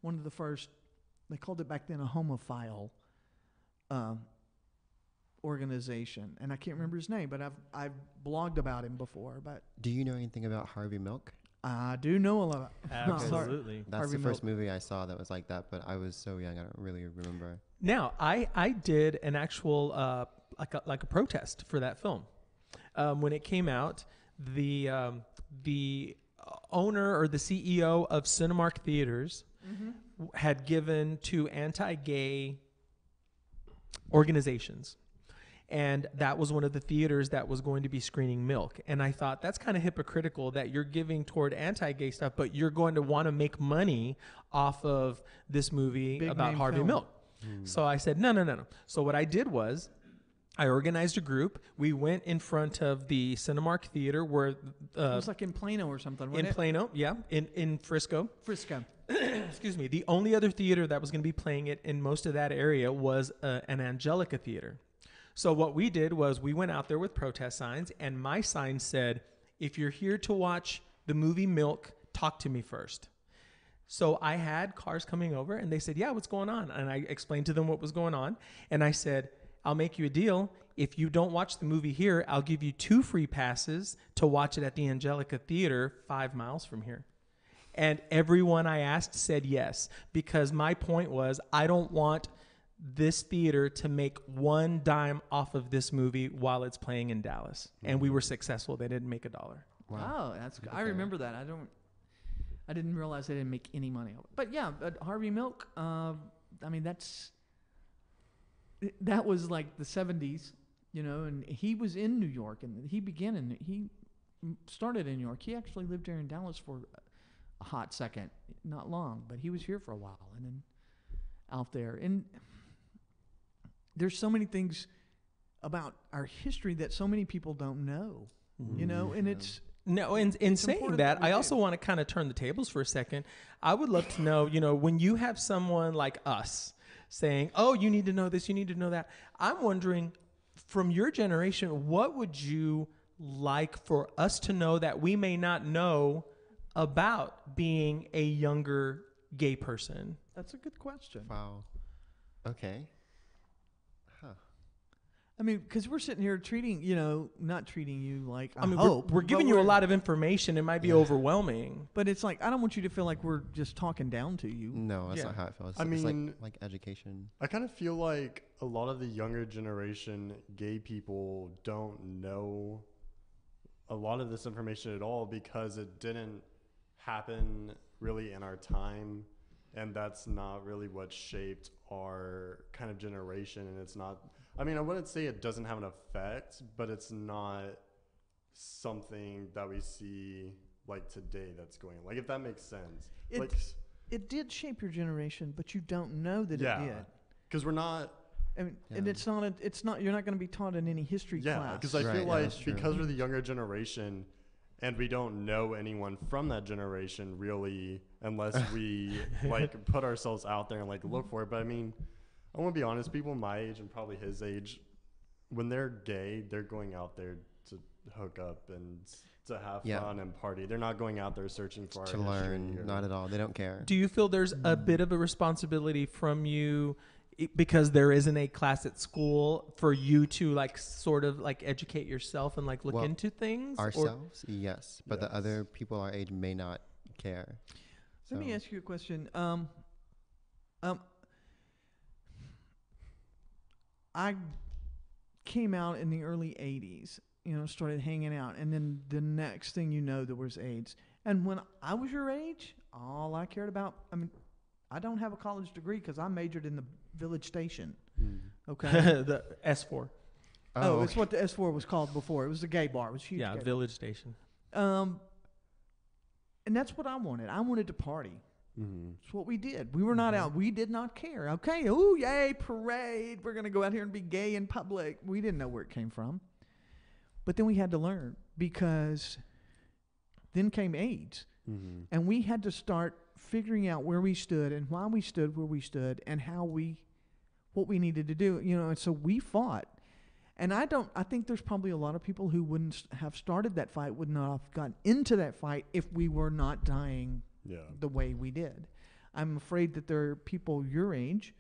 one of the first, they called it back then a homophile organization. And I can't remember his name, but I've blogged about him before. But do you know anything about Harvey Milk? I do know a lot. Absolutely. That's Harvey the first Milk. movie I saw that was like that, but I was so young I don't really remember. Now, I did an actual like a protest for that film. When it came out, the owner or the CEO of Cinemark Theaters had given to anti-gay organizations. And that was one of the theaters that was going to be screening Milk. And I thought, that's kind of hypocritical that you're giving toward anti-gay stuff, but you're going to want to make money off of this movie Big about name Harvey film. Milk. So I said, no. So what I did was I organized a group. We went in front of the Cinemark Theater where... it was like in Plano or something, wasn't in it? Plano, yeah, in Frisco. Excuse me. The only other theater that was going to be playing it in most of that area was an Angelica Theater. So what we did was we went out there with protest signs, and my sign said, if you're here to watch the movie Milk, talk to me first. So I had cars coming over, and they said, yeah, what's going on? And I explained to them what was going on, and I said, I'll make you a deal. If you don't watch the movie here, I'll give you 2 free passes to watch it at the Angelica Theater 5 miles from here. And everyone I asked said yes, because my point was I don't want this theater to make 1 dime off of this movie while it's playing in Dallas. And we were successful. They didn't make $1. Wow, that's good. I remember that. I didn't realize they didn't make any money off it. But yeah, Harvey Milk, that was like the 70s, and he was in New York, and he started in New York. He actually lived here in Dallas for a hot second, not long, but he was here for a while, and then out there. And there's so many things about our history that so many people don't know, and it's... No, in saying that, I also want to kind of turn the tables for a second. I would love to know, when you have someone like us saying, oh, you need to know this, you need to know that. I'm wondering, from your generation, what would you like for us to know that we may not know about being a younger gay person? That's a good question. Wow. Okay. I mean, because we're sitting here treating, not treating you like I mean, hope. we're giving you a lot of information. It might be overwhelming. But it's like, I don't want you to feel like we're just talking down to you. No, that's Yeah. not how it feels. I It's mean, like education. I kind of feel like a lot of the younger generation gay people don't know a lot of this information at all because it didn't happen really in our time, and that's not really what shaped our kind of generation. And it's not, I mean, I wouldn't say it doesn't have an effect, but it's not something that we see like today that's going, like, if that makes sense. It did shape your generation, but you don't know that it did. Because we're not. I mean, and it's not. You're not going to be taught in any history class. Yeah, because I Right, feel yeah, like that's true. because we're the younger generation, and we don't know anyone from that generation really, unless we like put ourselves out there and like look for it. But I mean, I want to be honest. People my age and probably his age, when they're gay, they're going out there to hook up and to have fun and party. They're not going out there searching for To our learn, history. not at all. They don't care. Do you feel there's a bit of a responsibility from you because there isn't a class at school for you to like sort of like educate yourself and like look into things? Ourselves, yes. But the Yes. other people our age may not care. Let me So- ask you a question. I came out in the early 80s, started hanging out. And then the next thing you know, there was AIDS. And when I was your age, all I cared about, I mean, I don't have a college degree because I majored in the Village Station. Okay. The S4. Oh, it's what the S4 was called before. It was a gay bar. It was a huge. Yeah, gay Village Station. bar. And that's what I wanted. I wanted to party. That's what we did. We were not out. We did not care. Okay, ooh, yay, parade. We're going to go out here and be gay in public. We didn't know where it came from. But then we had to learn because then came AIDS. And we had to start figuring out where we stood and why we stood where we stood and what we needed to do. And so we fought. And I think there's probably a lot of people who wouldn't have started that fight, would not have gotten into that fight if we were not dying the way we did. I'm afraid that there are people your age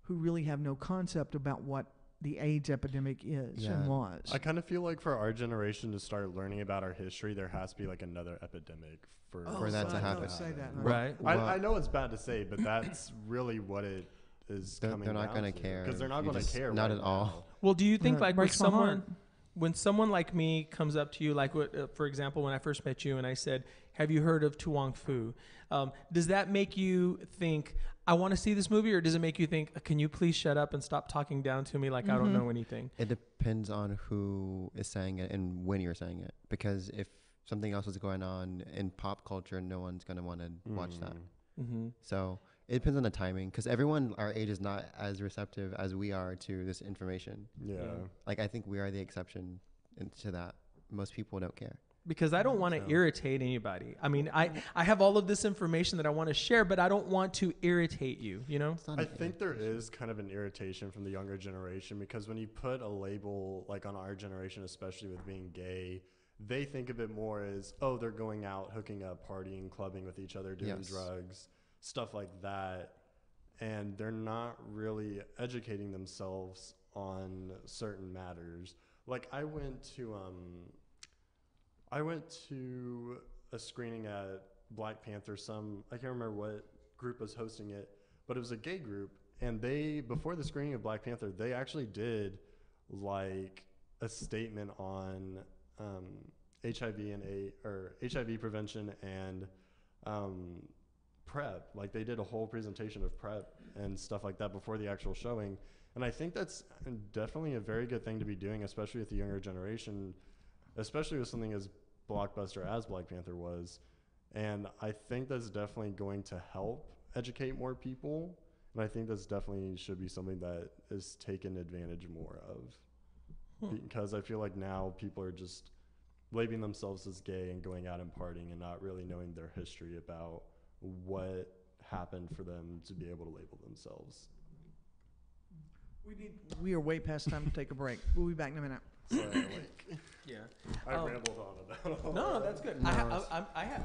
who really have no concept about what the AIDS epidemic is and was. I kind of feel like for our generation to start learning about our history, there has to be like another epidemic for that to happen. Don't say that. Right. I know it's bad to say, but that's really what it is coming They're not down going to care. because they're not You going to just- care. Not right at all. now. Well, do you think It like breaks my heart. when someone like me comes up to you, like for example, when I first met you and I said, have you heard of Tuong Fu? Does that make you think, I want to see this movie, or does it make you think, can you please shut up and stop talking down to me like I don't know anything? It depends on who is saying it and when you're saying it. Because if something else is going on in pop culture, no one's going to want to watch that. So it depends on the timing, because everyone our age is not as receptive as we are to this information. Yeah. Like, I think we are the exception to that. Most people don't care. Because I don't want to irritate anybody. I mean, I have all of this information that I want to share, but I don't want to irritate you, I think there is kind of an irritation from the younger generation because when you put a label like on our generation, especially with being gay, they think of it more as, oh, they're going out, hooking up, partying, clubbing with each other, doing drugs, stuff like that. And they're not really educating themselves on certain matters. Like I went to a screening at Black Panther. I can't remember what group was hosting it, but it was a gay group. And they, before the screening of Black Panther, they actually did like a statement on HIV HIV prevention and PrEP. Like they did a whole presentation of PrEP and stuff like that before the actual showing. And I think that's definitely a very good thing to be doing, especially with the younger generation, especially with something as blockbuster as Black Panther was. And I think that's definitely going to help educate more people. And I think that's definitely should be something that is taken advantage more of. Because I feel like now people are just labeling themselves as gay and going out and partying and not really knowing their history about what happened for them to be able to label themselves We are way past time to take a break. We'll be back in a minute. Sorry, like, Yeah. I rambled on about all No, that. that's good. No, I have.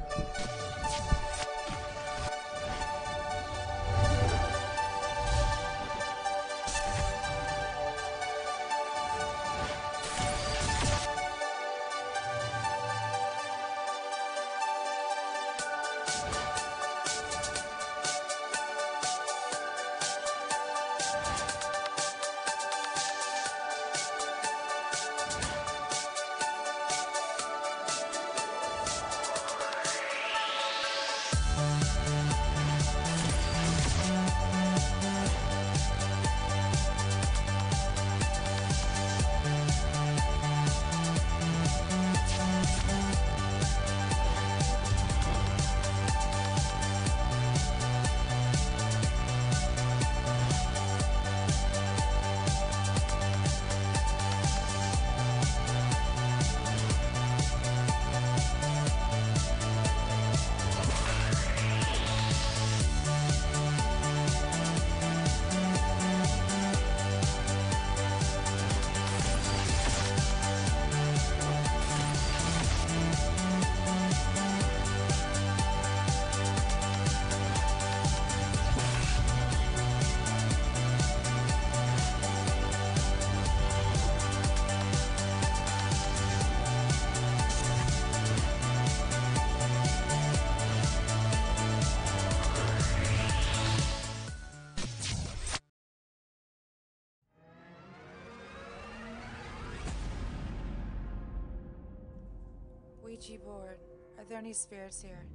Ouija board. Are there any spirits here?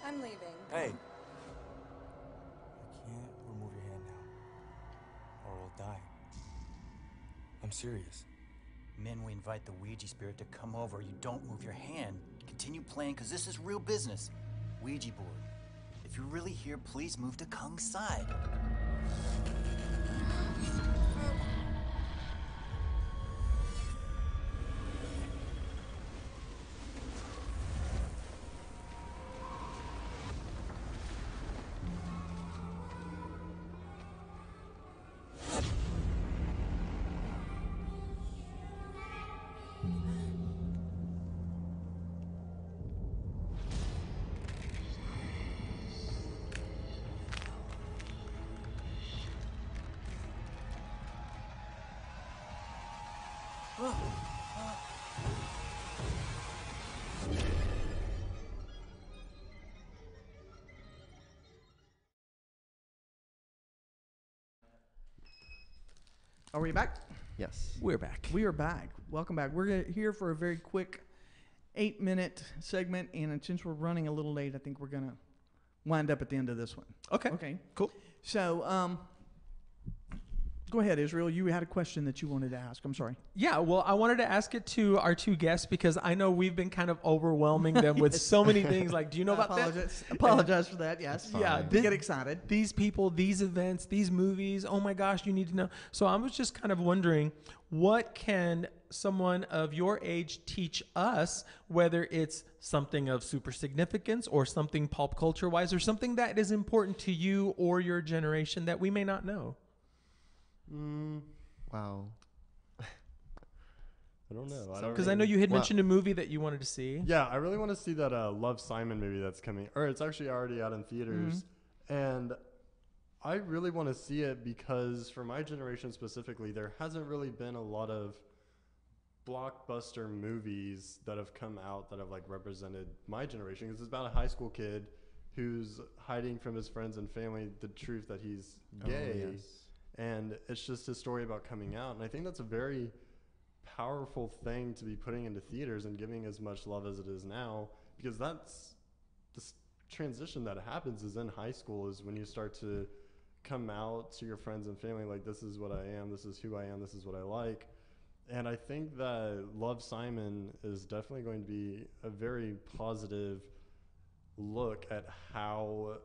I'm leaving. Hey! You can't remove your hand now, or we'll die. I'm serious. Men, we invite the Ouija spirit to come over. You don't move your hand. Continue playing, because this is real business. Ouija board. If you're really here, please move to Kung's side. Are we back? Yes. We're back. We are back. Welcome back. We're here for a very quick 8-minute segment, and since we're running a little late, I think we're going to wind up at the end of this one. Okay. Okay. Cool. So, go ahead, Israel. You had a question that you wanted to ask. I'm sorry. Yeah, well, I wanted to ask it to our two guests because I know we've been kind of overwhelming them with so many things. Like, do you know about that? Apologize for that. Yes. Yeah, They get excited. These people, these events, these movies. Oh my gosh, you need to know. So I was just kind of wondering, what can someone of your age teach us, whether it's something of super significance or something pop culture wise or something that is important to you or your generation that we may not know? Wow. I don't know. Because I know you had mentioned a movie that you wanted to see. Yeah, I really want to see that Love, Simon movie that's coming. Or it's actually already out in theaters. Mm-hmm. And I really want to see it because for my generation specifically, there hasn't really been a lot of blockbuster movies that have come out that have like represented my generation. Because it's about a high school kid who's hiding from his friends and family the truth that he's gay. Oh, yes. And it's just a story about coming out. And I think that's a very powerful thing to be putting into theaters and giving as much love as it is now, because that's this transition that happens is in high school, is when you start to come out to your friends and family like, this is what I am, this is who I am, this is what I like. And I think that Love, Simon is definitely going to be a very positive look at how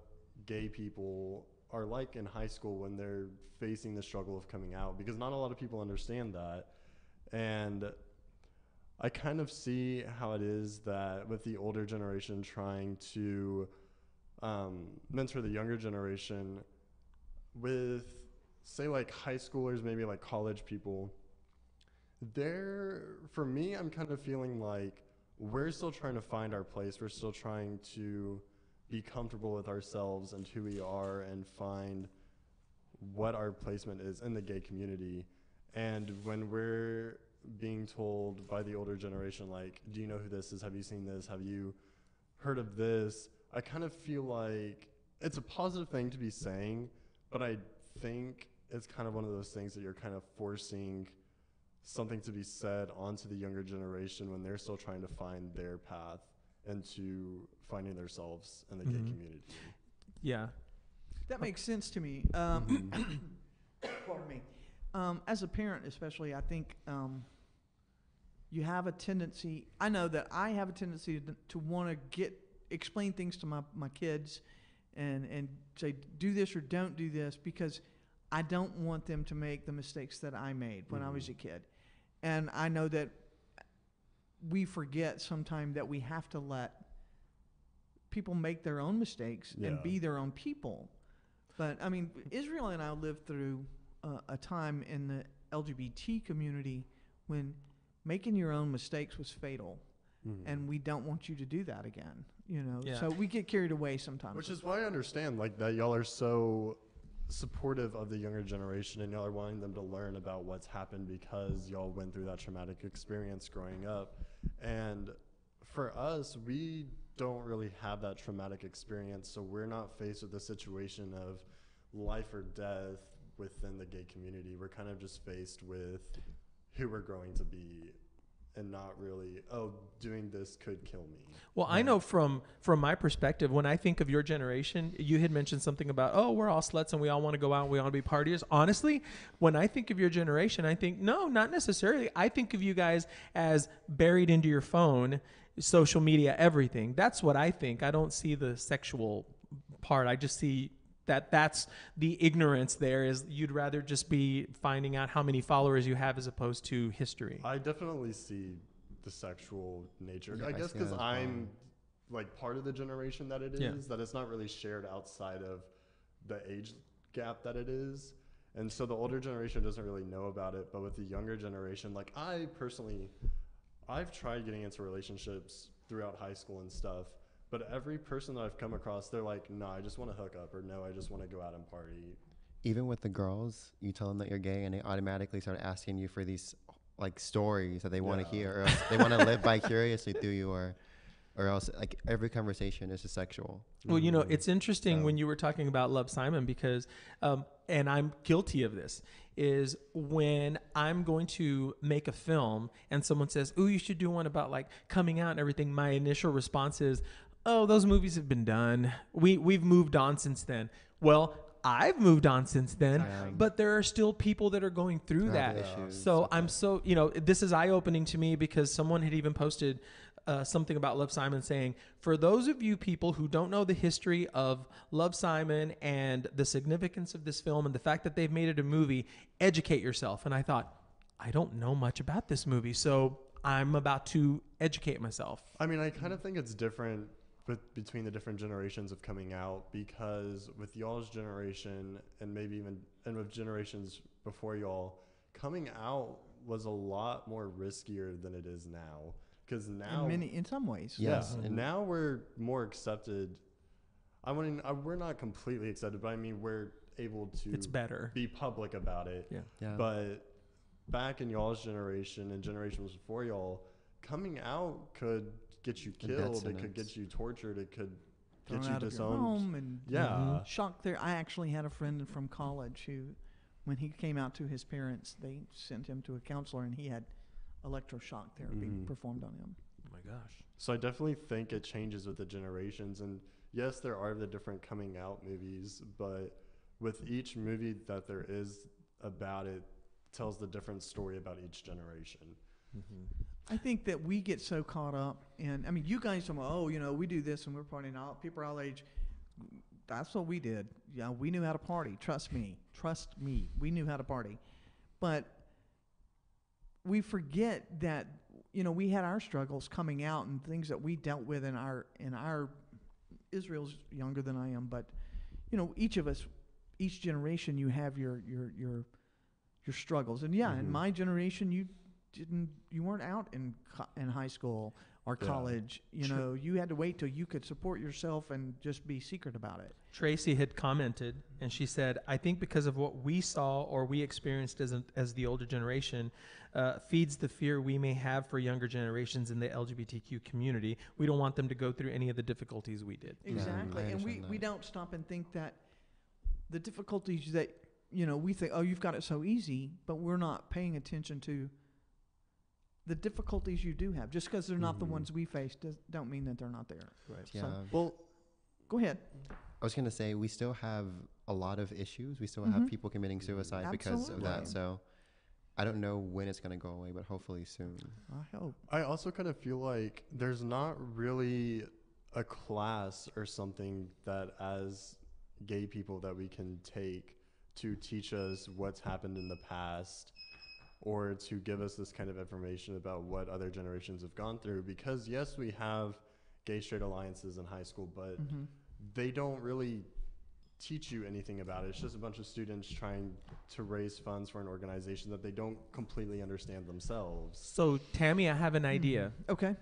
gay people are like in high school when they're facing the struggle of coming out, because not a lot of people understand that. And I kind of see how it is that with the older generation trying to mentor the younger generation with, say, like high schoolers, maybe like college people. For me, I'm kind of feeling like we're still trying to find our place. We're still trying to be comfortable with ourselves and who we are and find what our placement is in the gay community. And when we're being told by the older generation, like, do you know who this is? Have you seen this? Have you heard of this? I kind of feel like it's a positive thing to be saying, but I think it's kind of one of those things that you're kind of forcing something to be said onto the younger generation when they're still trying to find their path into finding themselves in the gay community. Yeah. That makes sense to me. Pardon me. As a parent especially, I think you have a tendency, I know that I have a tendency to want to explain things to my kids and say, do this or don't do this, because I don't want them to make the mistakes that I made when I was a kid. And I know that we forget sometimes that we have to let people make their own mistakes and be their own people. But, I mean, Israel and I lived through a time in the LGBT community when making your own mistakes was fatal. And we don't want you to do that again, you know. Yeah. So we get carried away sometimes. Which is why I understand, like, that y'all are so supportive of the younger generation and y'all are wanting them to learn about what's happened because y'all went through that traumatic experience growing up. And for us, we don't really have that traumatic experience, so we're not faced with the situation of life or death within the gay community. We're kind of just faced with who we're growing to be, and not really, oh, doing this could kill me. Well, I know from my perspective, when I think of your generation, you had mentioned something about, oh, we're all sluts and we all want to go out and we all want to be partiers. Honestly, when I think of your generation, I think, no, not necessarily. I think of you guys as buried into your phone, social media, everything. That's what I think. I don't see the sexual part. I just see that's the ignorance there, is you'd rather just be finding out how many followers you have as opposed to history. I definitely see the sexual nature. Yeah, I I guess see because that as I'm like part of the generation that it is, that it's not really shared outside of the age gap that it is. And so the older generation doesn't really know about it. But with the younger generation, like I've tried getting into relationships throughout high school and stuff. But every person that I've come across, they're like, no, I just want to hook up, or no, I just want to go out and party. Even with the girls, you tell them that you're gay and they automatically start asking you for these like stories that they want to hear, or else they want to live vicariously through you, or else like every conversation is just sexual. Well, you know, it's interesting when you were talking about Love, Simon, because, and I'm guilty of this, is when I'm going to make a film and someone says, oh, you should do one about like coming out and everything, my initial response is, oh, those movies have been done. We've moved on since then. Well, I've moved on since then, but there are still people that are going through that. So I'm so, you know, this is eye-opening to me, because someone had even posted something about Love, Simon, saying, for those of you people who don't know the history of Love, Simon and the significance of this film and the fact that they've made it a movie, educate yourself. And I thought, I don't know much about this movie, so I'm about to educate myself. I mean, I kind of think it's different between the different generations of coming out, because with y'all's generation and maybe even with generations before y'all, coming out was a lot more riskier than it is now. Because now, in some ways, yes, and now we're more accepted. We're not completely accepted, but I mean we're able to. It's better. Be public about it. Yeah. But back in y'all's generation and generations before y'all, coming out could get you killed. It could get you tortured. It could get you disowned. Home and shocked there. I actually had a friend from college who, when he came out to his parents, they sent him to a counselor, and he had electroshock therapy performed on him. Oh my gosh. So I definitely think it changes with the generations. And yes, there are the different coming out movies, but with each movie that there is about it tells the different story about each generation. I think that we get so caught up in, I mean, you guys are, oh, you know, we do this and we're partying out. People our age That's what we did. Yeah, we knew how to party. Trust me. We knew how to party. But we forget that, we had our struggles coming out and things that we dealt with in our Israel's younger than I am, but each of us, each generation, you have your struggles. And in my generation, you weren't out in high school or college. You had to wait till you could support yourself and just be secret about it. Tracy had commented, and she said, I think because of what we saw or we experienced as the older generation, feeds the fear we may have for younger generations in the LGBTQ community. We don't want them to go through any of the difficulties we did. Exactly. And we don't stop and think that the difficulties that, we think, oh, you've got it so easy, but we're not paying attention to the difficulties you do have. Just because they're not the ones we face don't mean that they're not there. Right. Yeah. So, Well, go ahead. I was going to say, we still have a lot of issues. We still have people committing suicide because of that. So I don't know when it's going to go away, but hopefully soon. I hope. I also kind of feel like there's not really a class or something that as gay people that we can take to teach us what's happened in the past or to give us this kind of information about what other generations have gone through. Because yes, we have gay straight alliances in high school, but they don't really teach you anything about it. It's just a bunch of students trying to raise funds for an organization that they don't completely understand themselves. So, Tammy, I have an idea. Okay.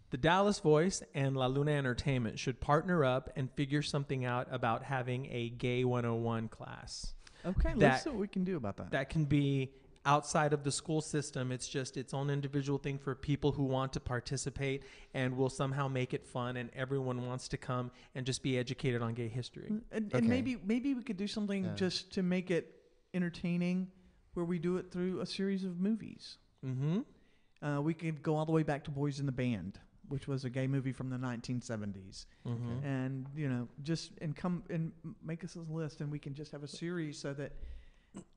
The Dallas Voice and La Luna Entertainment should partner up and figure something out about having a Gay 101 class. Okay, let's see what we can do about that. That can be outside of the school system. It's just its own individual thing for people who want to participate, and we'll somehow make it fun, and everyone wants to come and just be educated on gay history. And maybe we could do something just to make it entertaining, where we do it through a series of movies. We could go all the way back to Boys in the Band, which was a gay movie from the 1970s, and come and make us a list, and we can just have a series so that.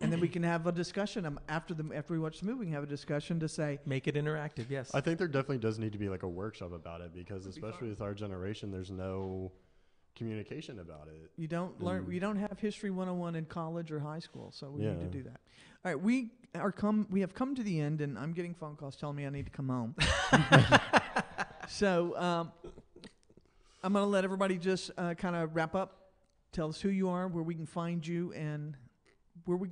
And then we can have a discussion after we watch the movie. We can have a discussion to say, make it interactive. Yes, I think there definitely does need to be like a workship about it, because especially with our generation, there's no communication about it. You don't learn. You don't have History 101 in college or high school, so we need to do that. All right, we have come to the end, and I'm getting phone calls telling me I need to come home. So I'm going to let everybody just kind of wrap up. Tell us who you are, where we can find you, and where we,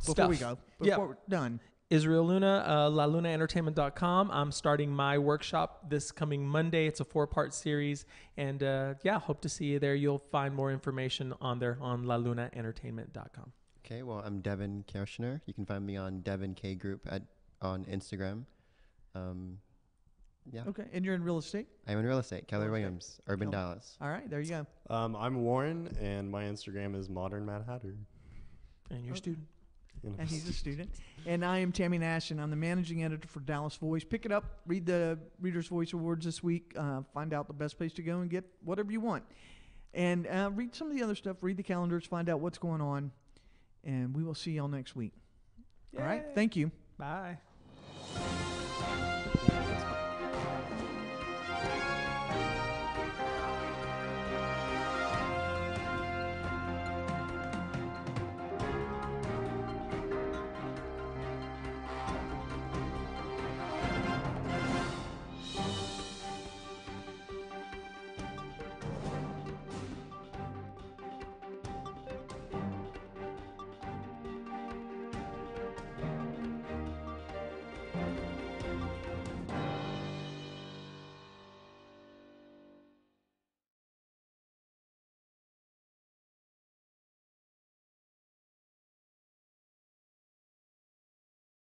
before we go, before we're done. Israel Luna, lalunaentertainment.com. I'm starting my workshop this coming Monday. It's a 4-part series. And hope to see you there. You'll find more information on there on lalunaentertainment.com. Okay, well, I'm Devin Kirshner. You can find me on Devin K Group on Instagram. Okay, and you're in real estate? I'm in real estate. Keller Williams, Urban Dallas. All right, there you go. I'm Warren, and my Instagram is Modern Mad Hatter. And you're a student. And he's a student. And I am Tammy Nash, and I'm the managing editor for Dallas Voice. Pick it up, read the Reader's Voice Awards this week, find out the best place to go and get whatever you want. And read some of the other stuff, read the calendars, find out what's going on, and we will see y'all next week. Yay. All right, thank you. Bye.